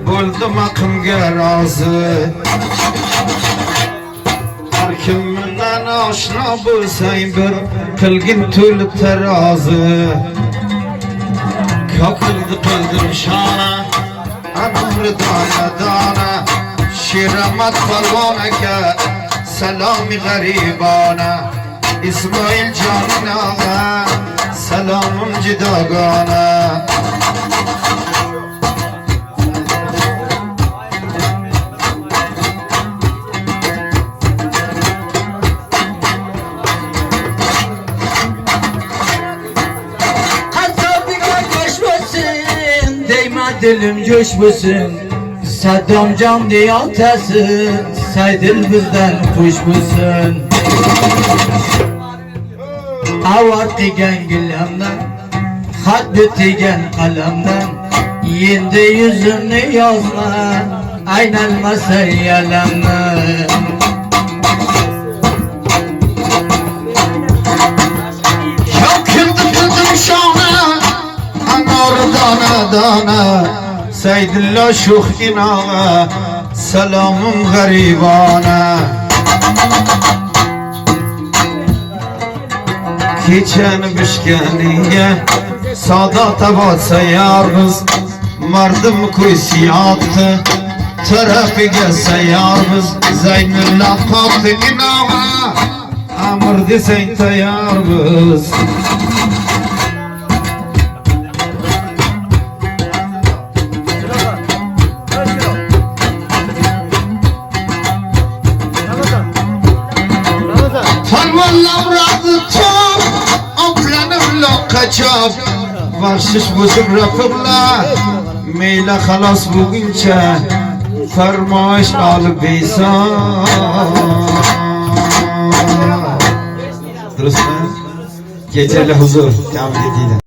Buldum akımga razı. Her kimden aşna bulsang bir qilgin tul tarozi. Kapıldı qildim shona anamri dona dona. Shiramat palvon aka salami g'aribona. İsmail Canin ağa selamım cidagana. Dilim coşmasın, Saddam can diye atası, saydıl bizden kuşmasın. Avar digen gilamdan, hat bitigen kalamdan, yendi yüzünü yazma, aynen masay yalanla. Dana dana Seydillah şuh inağa selamım garibana. Keçen bişkeniye Sadata batsa yarımız Mardım kuysiyatı Tarafiga sayarımız Zeynullah kalktı inağa Amr desen tayarımız. Falvallam razı çok Oplanım lokacab Bahşiş bozum rakımla Meyla halas bugünçe Fermaş alıp beysan. Dursun Geceli huzur Kamil ediyle.